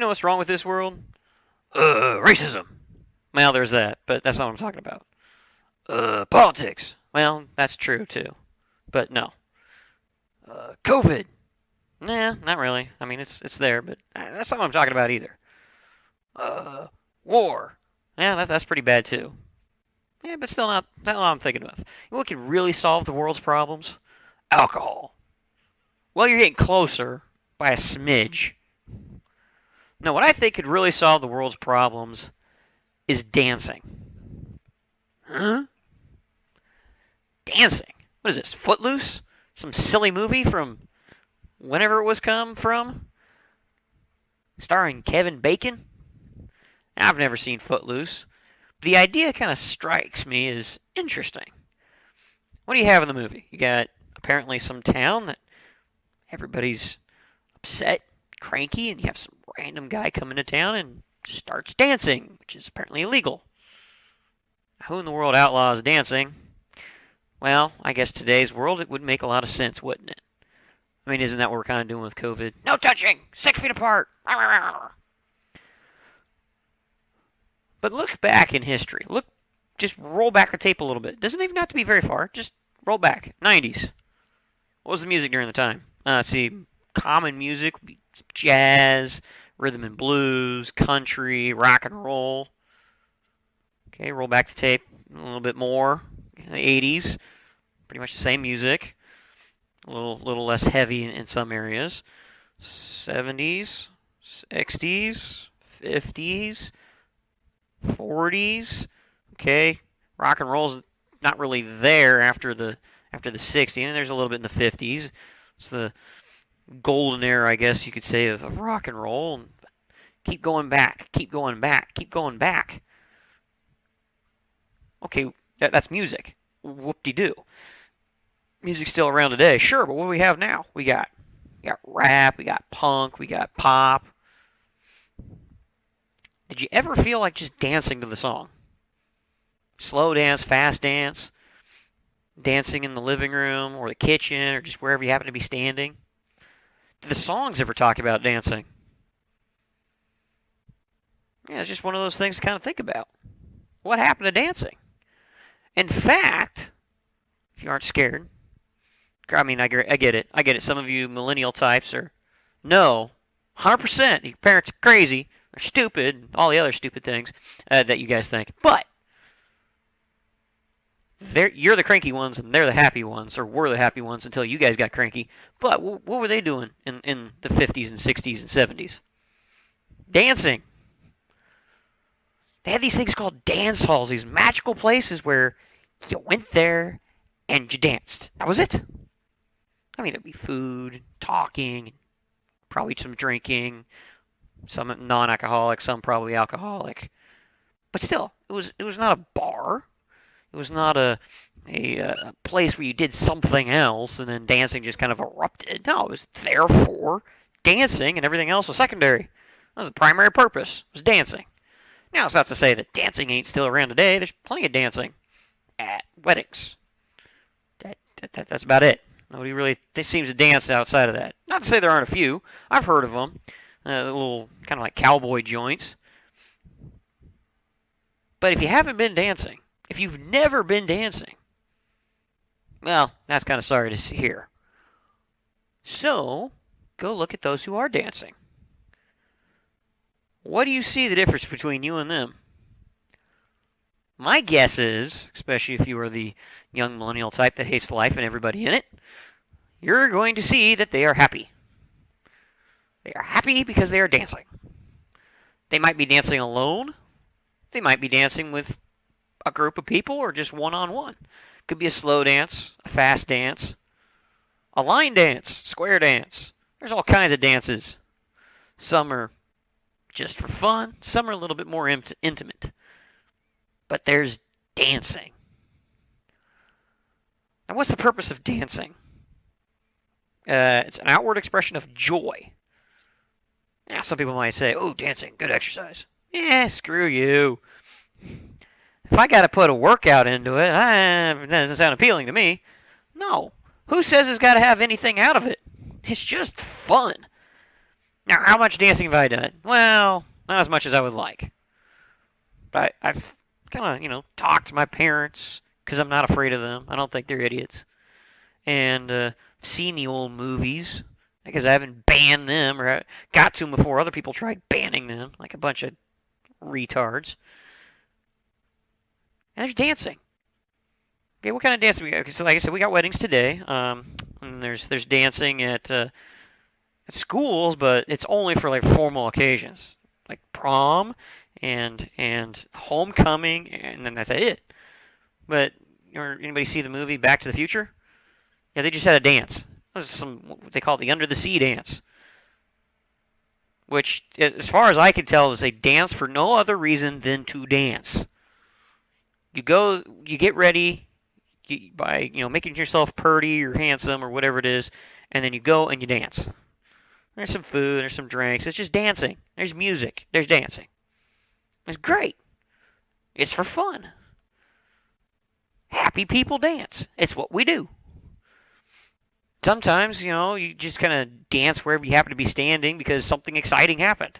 know what's wrong with this world? Racism. Well, there's that, but that's not what I'm talking about. Politics. Well, that's true too, but no. COVID. Nah, not really. I mean, it's there, but that's not what I'm talking about either. Uh, War. Yeah, that's pretty bad too. Yeah, but still not what I'm thinking of. You know what could really solve the world's problems? Alcohol. Well, you're getting closer by a smidge. No, what I think could really solve the world's problems is dancing. Huh? Dancing? What is this? Footloose? Some silly movie from whenever it was come from? Starring Kevin Bacon? I've never seen Footloose. The idea kind of strikes me as interesting. What do you have in the movie? You got apparently some town that everybody's upset, cranky, and you have some random guy come into town and starts dancing, which is apparently illegal. Who in the world outlaws dancing? Well, I guess today's world it would make a lot of sense, wouldn't it? I mean, isn't that what we're kind of doing with COVID? No touching! 6 feet apart! But look back in history. Just roll back the tape a little bit. It doesn't even have to be very far. Just roll back. 90s. What was the music during the time? Let's see. Common music would be jazz, rhythm and blues, country, rock and roll. Okay, roll back the tape a little bit more. The 80s. Pretty much the same music. A little less heavy in some areas. 70s, 60s, 50s, 40s. Okay, rock and roll's not really there after the 60s, and there's a little bit in the 50s. It's the golden era, I guess you could say, of rock and roll. Keep going back, keep going back, keep going back. Okay, that's music. Whoop-de-doo. Music's still around today, sure, but what do we have now? We got rap, we got punk, we got pop. Did you ever feel like just dancing to the song? Slow dance, fast dance, dancing in the living room or the kitchen or just wherever you happen to be standing? Do the songs ever talk about dancing? Yeah, it's just one of those things to kind of think about. What happened to dancing? In fact, if you aren't scared, I mean, I get it. I get it. Some of you millennial types are, no, 100%, your parents are crazy, they're stupid, and all the other stupid things that you guys think. But you're the cranky ones, and they're the happy ones, or were the happy ones until you guys got cranky. But what were they doing in the 50s and 60s and 70s? Dancing. They had these things called dance halls, these magical places where you went there and you danced. That was it. I mean, there'd be food, talking, probably some drinking, some non-alcoholic, some probably alcoholic. But still, it was not a bar. It was not a place where you did something else and then dancing just kind of erupted. No, it was there for dancing, and everything else was secondary. That was the primary purpose, was dancing. Now, it's not to say that dancing ain't still around today. There's plenty of dancing at weddings. That's about it. Nobody really seems to dance outside of that. Not to say there aren't a few. I've heard of them. Little kind of like cowboy joints. But if you haven't been dancing, if you've never been dancing, well, that's kind of sorry to hear. So, go look at those who are dancing. What do you see the difference between you and them? My guess is, especially if you are the young millennial type that hates life and everybody in it, you're going to see that they are happy. They are happy because they are dancing. They might be dancing alone. They might be dancing with a group of people or just one-on-one. Could be a slow dance, a fast dance, a line dance, square dance. There's all kinds of dances. Some are just for fun. Some are a little bit more intimate. But there's dancing. Now, what's the purpose of dancing? It's an outward expression of joy. Now, some people might say, oh, dancing, good exercise. Yeah, screw you. If I got to put a workout into it, it doesn't sound appealing to me. No. Who says it's got to have anything out of it? It's just fun. Now, how much dancing have I done? Well, not as much as I would like. But I've kind of, talked to my parents because I'm not afraid of them. I don't think they're idiots. And seen the old movies because I haven't banned them or got to them before other people tried banning them, like a bunch of retards. And there's dancing. Okay, what kind of dancing we got? So, like I said, we got weddings today. And there's dancing at schools, but it's only for like formal occasions, like prom and homecoming, and then that's it. But anybody see the movie Back to the Future? Yeah, they just had a dance. It was what they call the under the sea dance, which, as far as I can tell, is a dance for no other reason than to dance. You go, you get ready by making yourself pretty or handsome or whatever it is, and then you go and you dance. There's some food, there's some drinks. It's just dancing. There's music. There's dancing. It's great. It's for fun. Happy people dance. It's what we do. Sometimes, you just kind of dance wherever you happen to be standing because something exciting happened.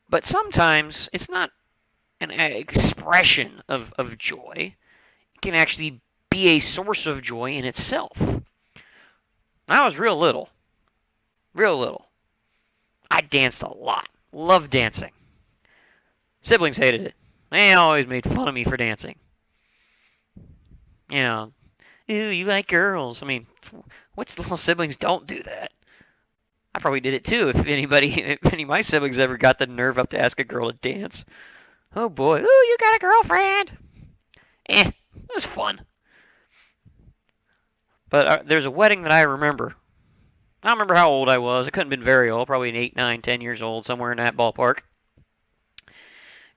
But sometimes it's not an expression of joy. It can actually be a source of joy in itself. When I was real little, I danced a lot. Loved dancing. Siblings hated it. They always made fun of me for dancing. Ooh, you like girls. I mean, which little siblings don't do that? I probably did it too if any of my siblings ever got the nerve up to ask a girl to dance. Oh boy, ooh, you got a girlfriend. It was fun. But there's a wedding that I remember. I don't remember how old I was. I couldn't have been very old, probably 8, 9, 10 years old, somewhere in that ballpark.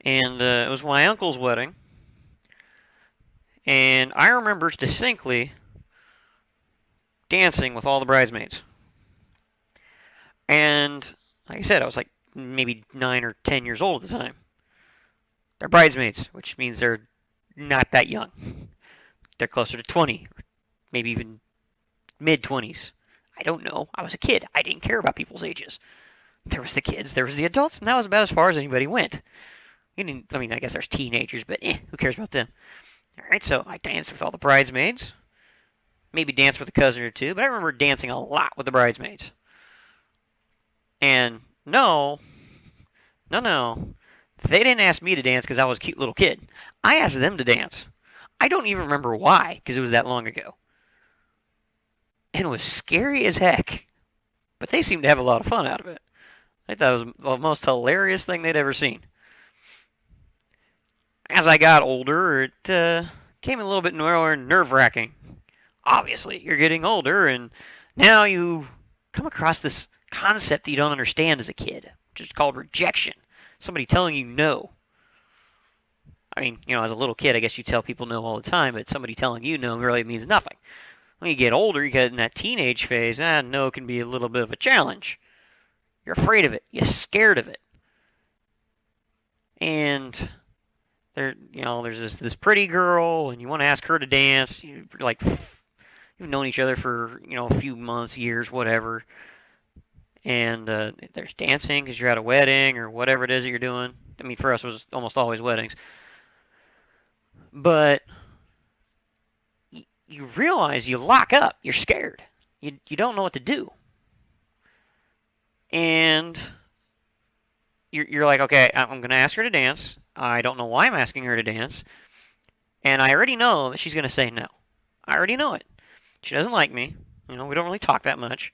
And it was my uncle's wedding. And I remember distinctly dancing with all the bridesmaids. And like I said, I was like maybe 9 or 10 years old at the time. They're bridesmaids, which means they're not that young. They're closer to 20, maybe even mid-20s. I don't know. I was a kid. I didn't care about people's ages. There was the kids, there was the adults, and that was about as far as anybody went. I guess there's teenagers, but who cares about them? All right, so I danced with all the bridesmaids. Maybe danced with a cousin or two, but I remember dancing a lot with the bridesmaids. And no. They didn't ask me to dance because I was a cute little kid. I asked them to dance. I don't even remember why, because it was that long ago. And it was scary as heck. But they seemed to have a lot of fun out of it. I thought it was the most hilarious thing they'd ever seen. As I got older, it became a little bit more nerve-wracking. Obviously, you're getting older, and now you come across this concept that you don't understand as a kid, which is called rejection. Somebody telling you no. I mean, as a little kid, I guess you tell people no all the time, but somebody telling you no really means nothing. When you get older, you get in that teenage phase, no can be a little bit of a challenge. You're afraid of it. You're scared of it. And there's this pretty girl, and you want to ask her to dance. You've known each other for, a few months, years, whatever. And there's dancing because you're at a wedding or whatever it is that you're doing. I mean, for us, it was almost always weddings. But you realize you lock up. You're scared. You don't know what to do. And you're like, okay, I'm going to ask her to dance. I don't know why I'm asking her to dance. And I already know that she's going to say no. I already know it. She doesn't like me. We don't really talk that much.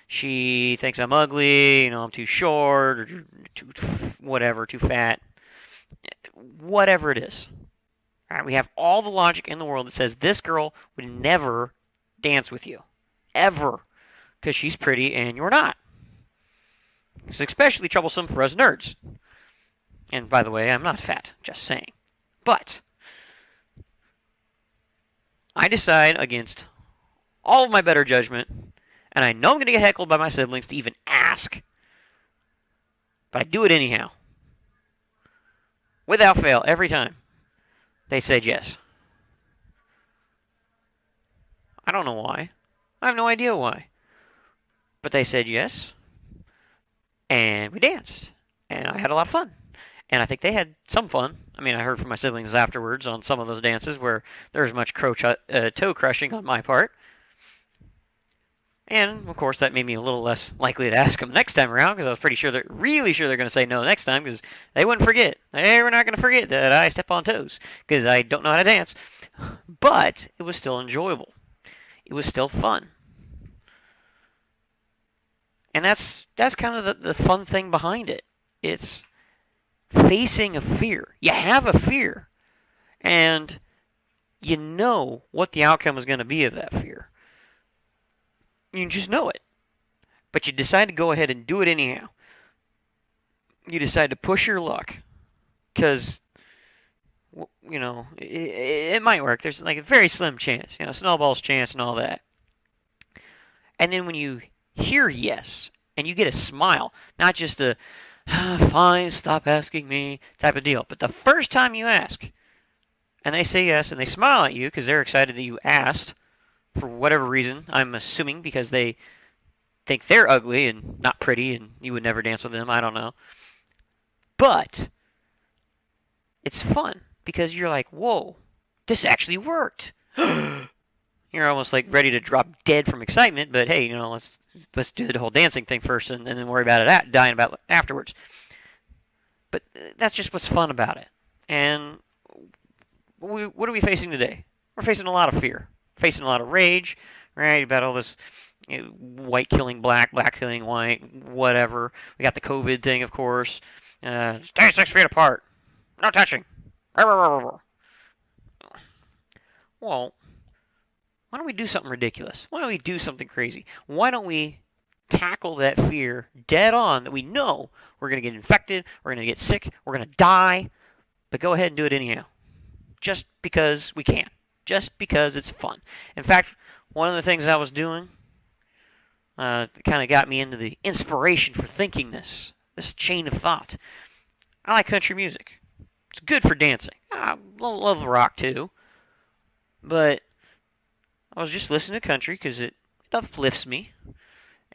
She thinks I'm ugly, I'm too short, or too fat. Whatever it is. All right, we have all the logic in the world that says this girl would never dance with you. Ever. Because she's pretty and you're not. It's especially troublesome for us nerds. And by the way, I'm not fat, just saying. But I decide against all of my better judgment, and I know I'm going to get heckled by my siblings to even ask. But I do it anyhow. Without fail, every time. They said yes. I don't know why. I have no idea why. But they said yes, and we danced, and I had a lot of fun. And I think they had some fun. I mean, I heard from my siblings afterwards on some of those dances where there was much toe crushing on my part. And of course, that made me a little less likely to ask them next time around because I was pretty sure really sure they're going to say no next time because they wouldn't forget. They were not going to forget that I step on toes because I don't know how to dance. But it was still enjoyable. It was still fun. And that's kind of the fun thing behind it. It's facing a fear. You have a fear, and you know what the outcome is going to be of that fear. You just know it. But you decide to go ahead and do it anyhow. You decide to push your luck because, you know, it might work. There's like a very slim chance, you know, snowball's chance and all that. And then when you hear yes and you get a smile, not just a fine, stop asking me type of deal, but the first time you ask and they say yes and they smile at you because they're excited that you asked for whatever reason, I'm assuming because they think they're ugly and not pretty and you would never dance with them, I don't know. But it's fun because you're like, whoa, this actually worked. You're almost like ready to drop dead from excitement, but hey, you know, let's do the whole dancing thing first and then worry about it dying about it afterwards. But that's just what's fun about it. And what are we facing today? We're facing a lot of fear, facing a lot of rage, right? About all this, you know, white killing black, black killing white, whatever. We got the COVID thing, of course. Stay 6 feet apart. No touching. Well, why don't we do something ridiculous? Why don't we do something crazy? Why don't we tackle that fear dead on that we know we're going to get infected, we're going to get sick, we're going to die, but go ahead and do it anyhow. Just because we can. Just because it's fun. In fact, one of the things I was doing that kind of got me into the inspiration for thinking this chain of thought. I like country music. It's good for dancing. I love rock too. But I was just listening to country because it uplifts me.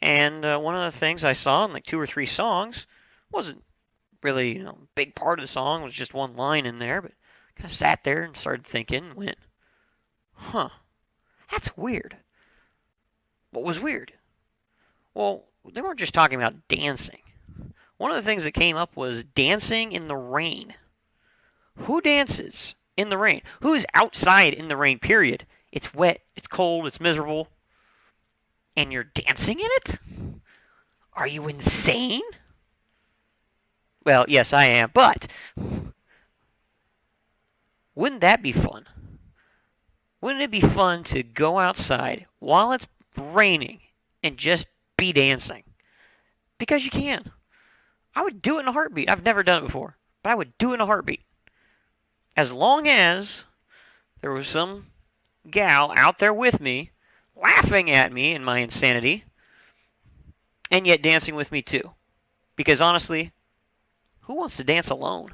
And one of the things I saw in like 2 or 3 songs wasn't really, you know, a big part of the song. It was just one line in there. But I kind of sat there and started thinking and went, huh, that's weird. What was weird? Well, they weren't just talking about dancing. One of the things that came up was dancing in the rain. Who dances in the rain? Who is outside in the rain, period? It's wet, it's cold, it's miserable, and you're dancing in it? Are you insane? Well, yes, I am, but wouldn't that be fun? Wouldn't it be fun to go outside while it's raining and just be dancing? Because you can. I would do it in a heartbeat. I've never done it before, but I would do it in a heartbeat. As long as there was some gal out there with me, laughing at me in my insanity, and yet dancing with me too. Because honestly, who wants to dance alone?